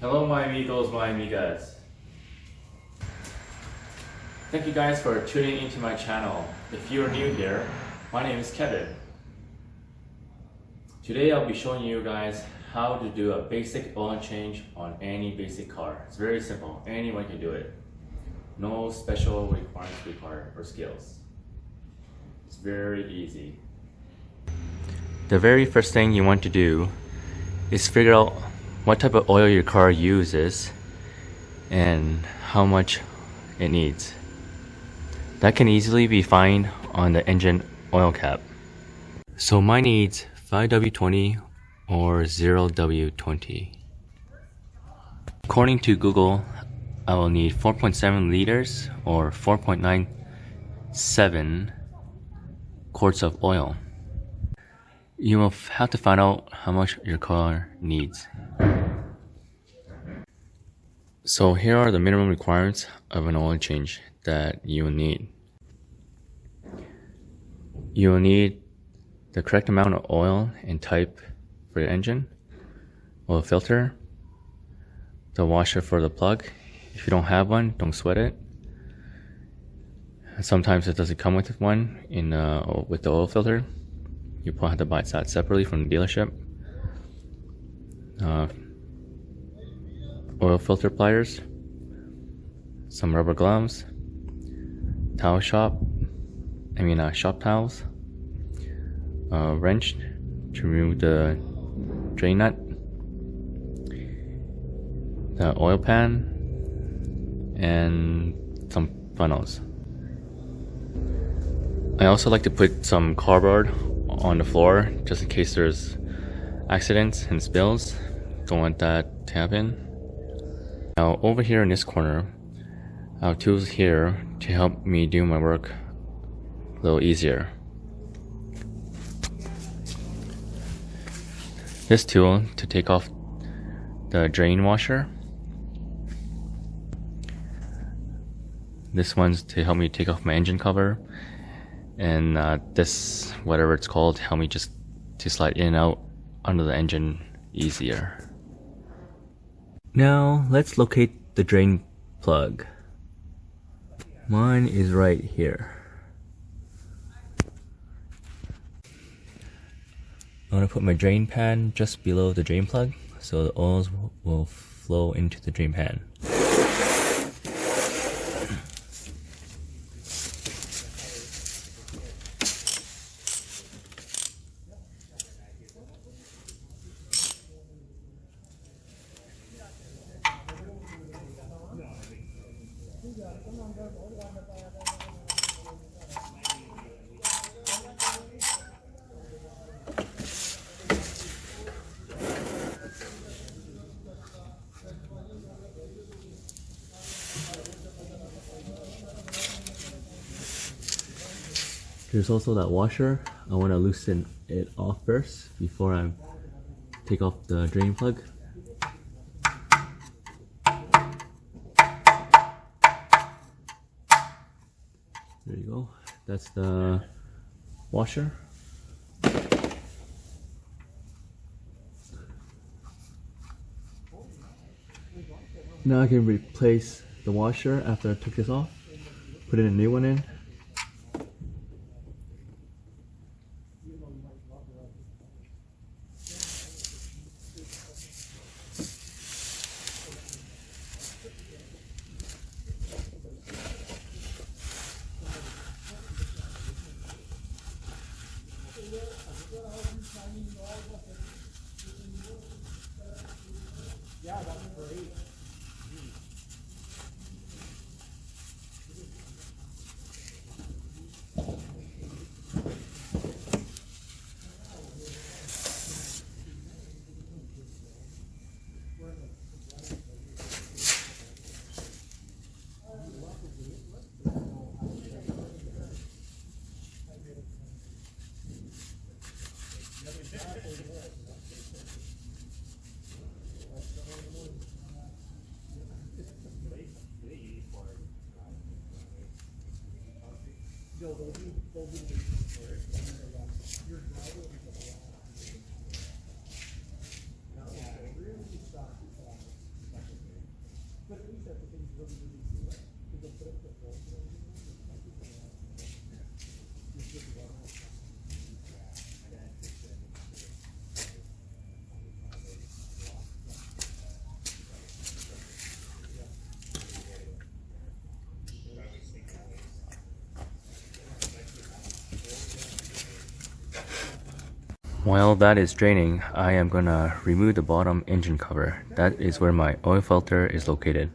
Hello my amigos, my amigas. Thank you guys for tuning into my channel. If you're new here, my name is Kevin. Today I'll be showing you guys how to do a basic oil change on any basic car. It's very simple, anyone can do it. No special requirements required or skills. It's very easy. The very first thing you want to do is figure out what type of oil your car uses and how much it needs. That can easily be found on the engine oil cap. So mine needs 5W20 or 0W20. According to Google, I will need 4.7 liters or 4.97 quarts of oil. You will have to find out how much your car needs. So here are the minimum requirements of an oil change that you will need. You will need the correct amount of oil and type for your engine, oil filter, the washer for the plug. If you don't have one, don't sweat it. Sometimes it doesn't come with one with the oil filter. You probably have to buy that separately from the dealership. Oil filter pliers, some rubber gloves, shop towels, a wrench to remove the drain nut, the oil pan, and some funnels. I also like to put some cardboard on the floor just in case there's accidents and spills. Don't want that to happen. Now over here in this corner, I have tools here to help me do my work a little easier. This tool to take off the drain washer. This one's to help me take off my engine cover. And this, whatever it's called, help me just to slide in and out under the engine easier. Now let's locate the drain plug. Mine is right here. I'm going to put my drain pan just below the drain plug so the oils will flow into the drain pan. There's also that washer. I want to loosen it off first before I take off the drain plug. There you go. That's the washer. Now I can replace the washer after I took this off. Put in a new one in. While that is draining, I am gonna remove the bottom engine cover. That is where my oil filter is located.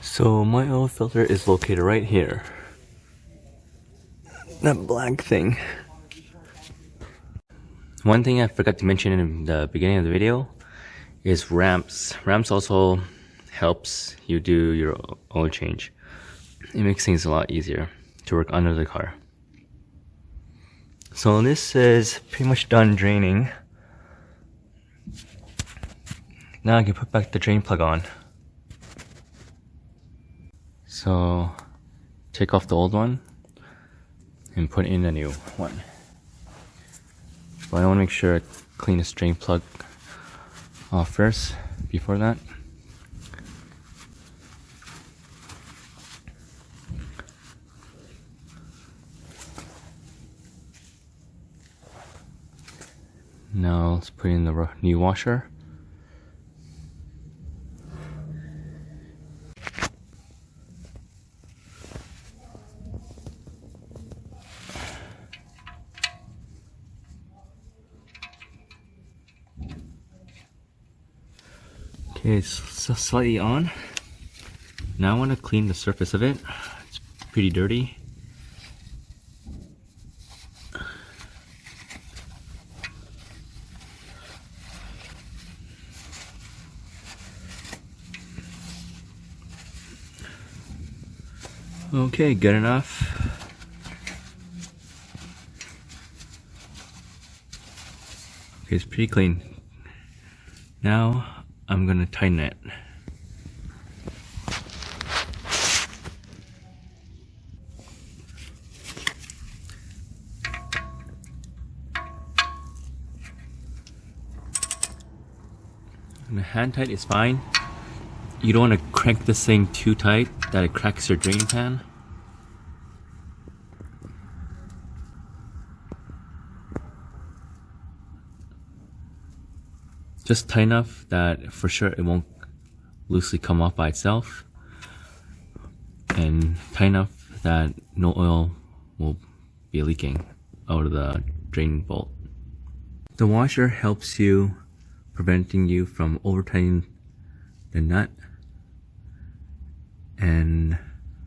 So my oil filter is located right here. That black thing. One thing I forgot to mention in the beginning of the video is ramps. Ramps also helps you do your oil change. It makes things a lot easier to work under the car. So this is pretty much done draining. Now I can put back the drain plug on. So take off the old one and put in a new one. But I want to make sure I clean this drain plug off first before that. Now let's put in the new washer. Okay, it's slightly on. Now I want to clean the surface of it. It's pretty dirty. Okay, good enough. Okay, it's pretty clean. Now I'm gonna tighten it. And the hand tight is fine. You don't want to crank this thing too tight that it cracks your drain pan. Just tight enough that for sure it won't loosely come off by itself, and tight enough that no oil will be leaking out of the drain bolt. The washer helps you, preventing you from over tightening the nut and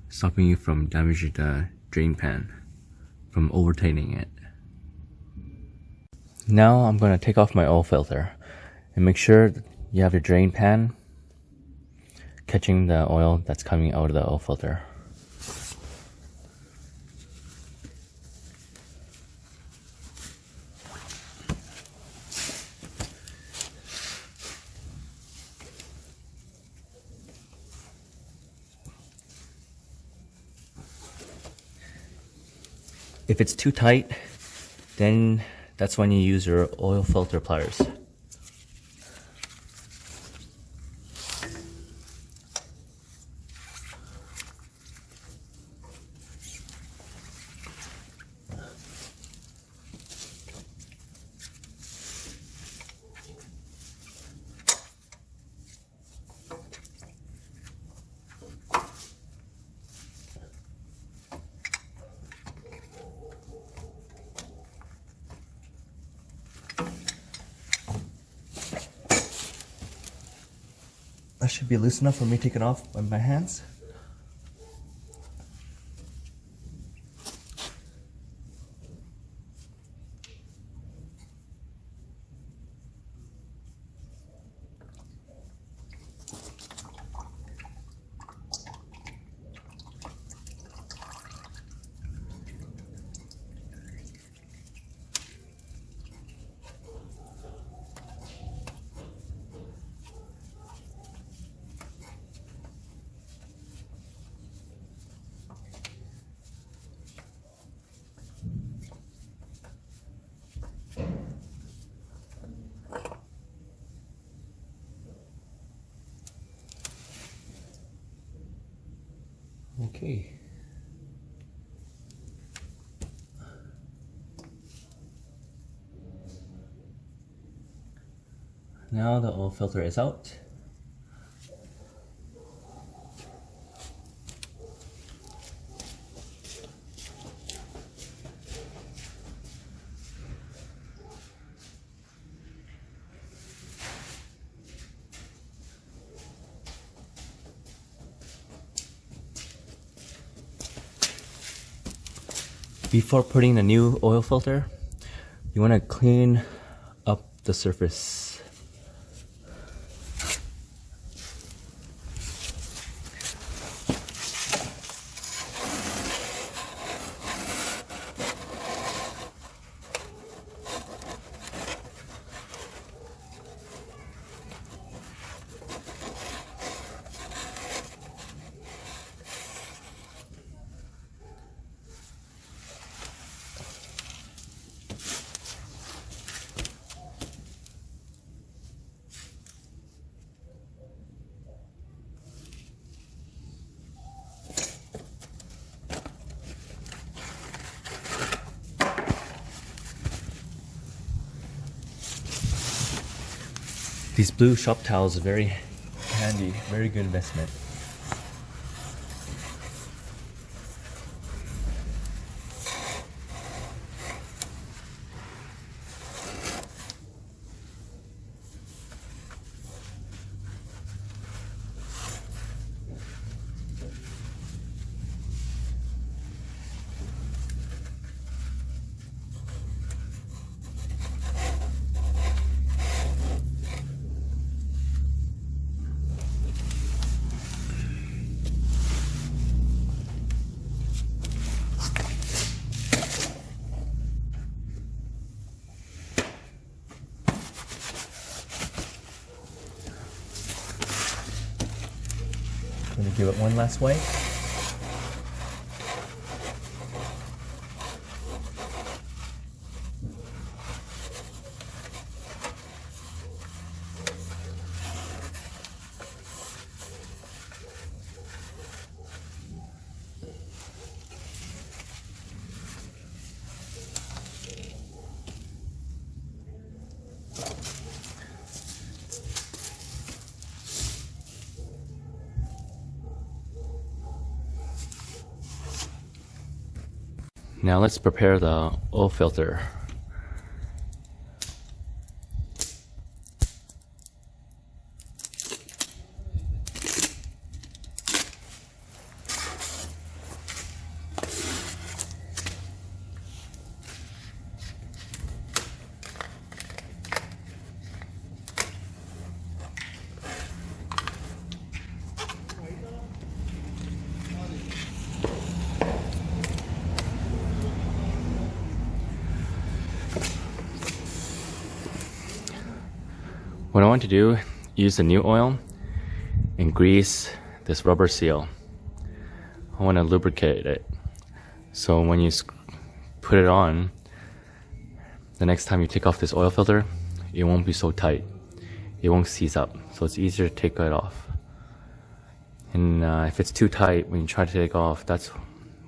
stopping you from damaging the drain pan from over tightening it. Now I'm going to take off my oil filter and make sure you have your drain pan catching the oil that's coming out of the oil filter. If it's too tight, then that's when you use your oil filter pliers. That should be loose enough for me to take it off with my hands. Okay. Now the oil filter is out. Before putting the new oil filter, you want to clean up the surface. These blue shop towels are very handy, very good investment. I'm gonna give it one last wipe. Now let's prepare the oil filter. What I want to do, use the new oil and grease this rubber seal. I want to lubricate it. So when you put it on, the next time you take off this oil filter, it won't be so tight. It won't seize up. So it's easier to take it off. And if it's too tight when you try to take off, that's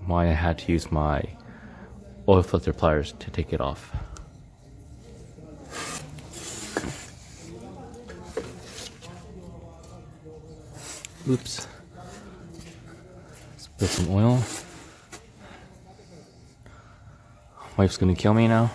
why I had to use my oil filter pliers to take it off. Oops. Let's put some oil. Wife's gonna kill me now.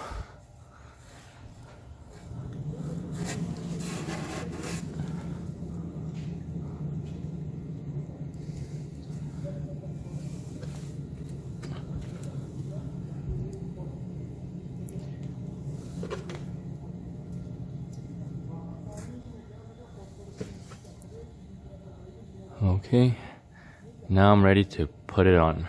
Okay, now I'm ready to put it on.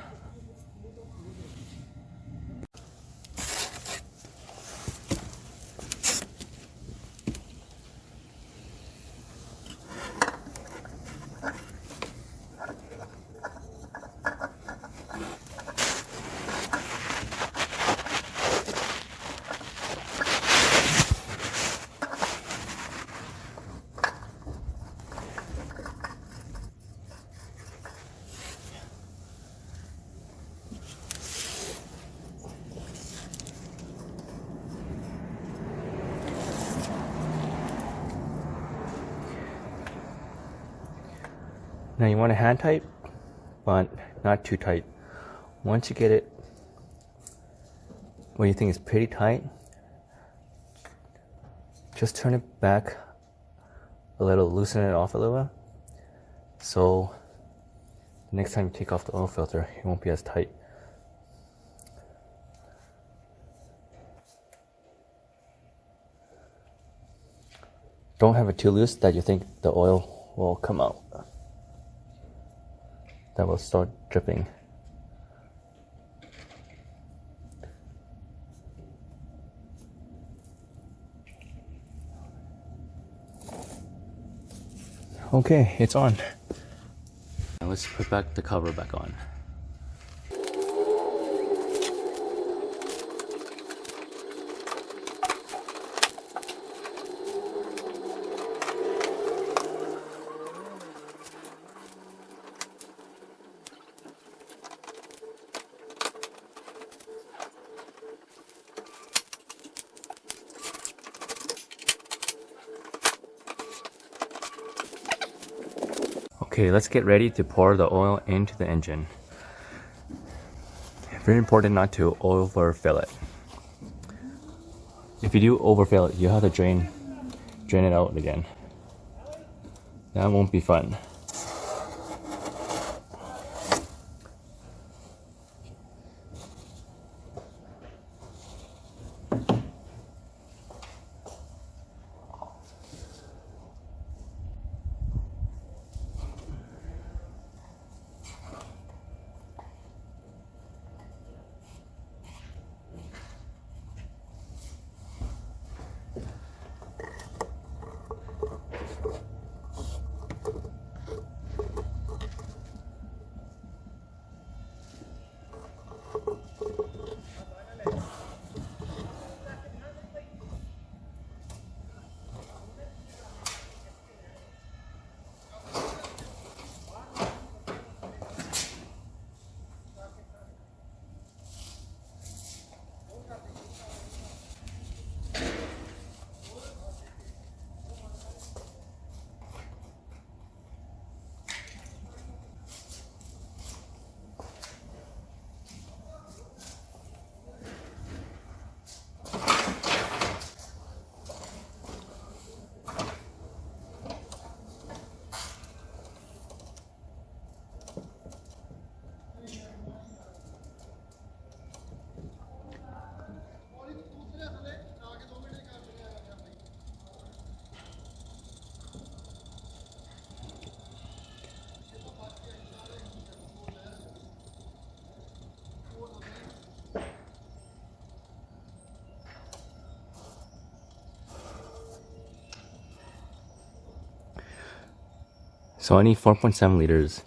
Now you want a hand tight, but not too tight. Once you get it where you think is pretty tight, just turn it back a little, loosen it off a little, so the next time you take off the oil filter, it won't be as tight. Don't have it too loose that you think the oil will come out. That will start dripping. Okay, it's on. Now let's put back the cover back on. Okay, let's get ready to pour the oil into the engine. Very important not to overfill it. If you do overfill it, you have to drain it out again. That won't be fun. So I need 4.7 liters.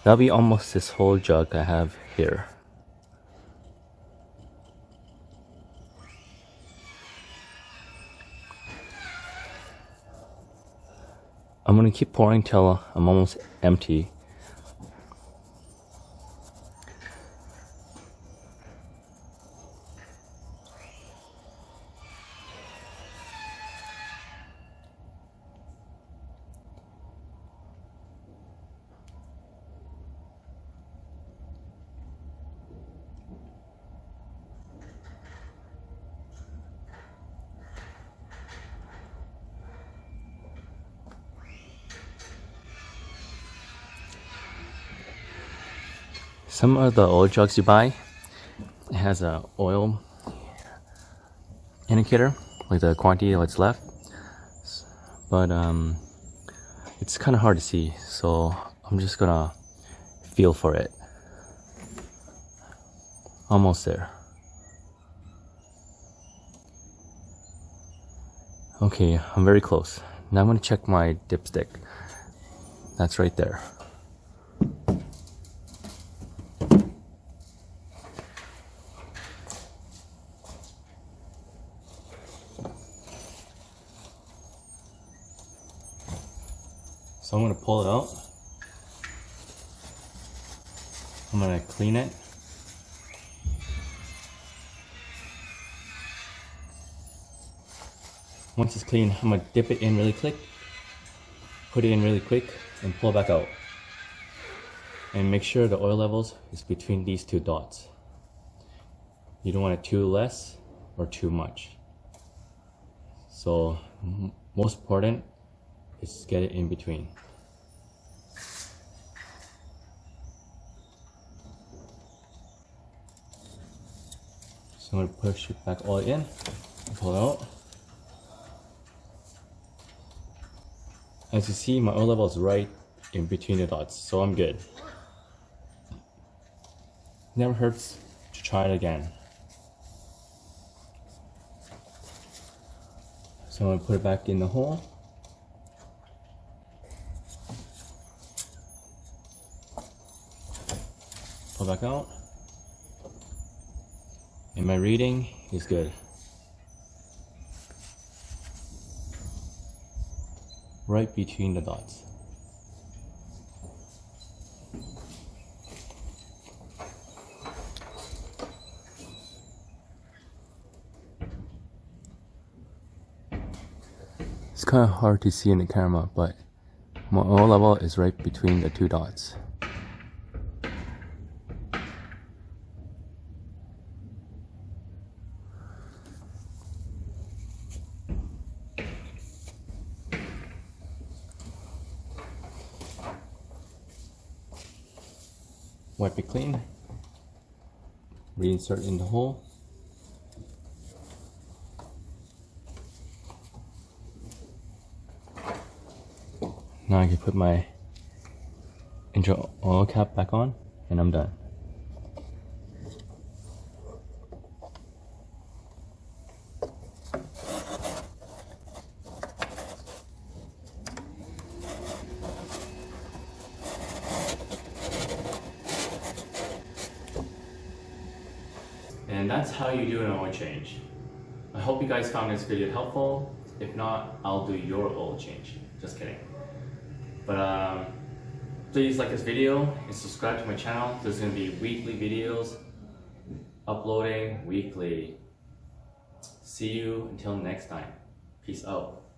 That'll be almost this whole jug I have here. I'm gonna keep pouring till I'm almost empty. Some of the oil jugs you buy, it has a oil indicator, like the quantity that's left, but it's kind of hard to see, so I'm just gonna feel for it. Almost there. Okay, I'm very close. Now I'm gonna check my dipstick. That's right there. So I'm going to pull it out. I'm going to clean it. Once it's clean, I'm going to dip it in really quick, put it in really quick, and pull it back out. And make sure the oil levels is between these two dots. You don't want it too less or too much. So most important is get it in between. So I'm going to push it back all in, pull it out. As you see, my oil level is right in between the dots, so I'm good. Never hurts to try it again. So I'm going to put it back in the hole. Pull back out. And my reading is good. Right between the dots. It's kind of hard to see in the camera, but my oil level is right between the two dots. Wipe it clean, reinsert in the hole. Now I can put my engine oil cap back on and I'm done. And that's how you do an oil change. I hope you guys found this video helpful. If not, I'll do your oil change. Just kidding. But please like this video and subscribe to my channel. There's going to be weekly videos uploading weekly. See you until next time. Peace out.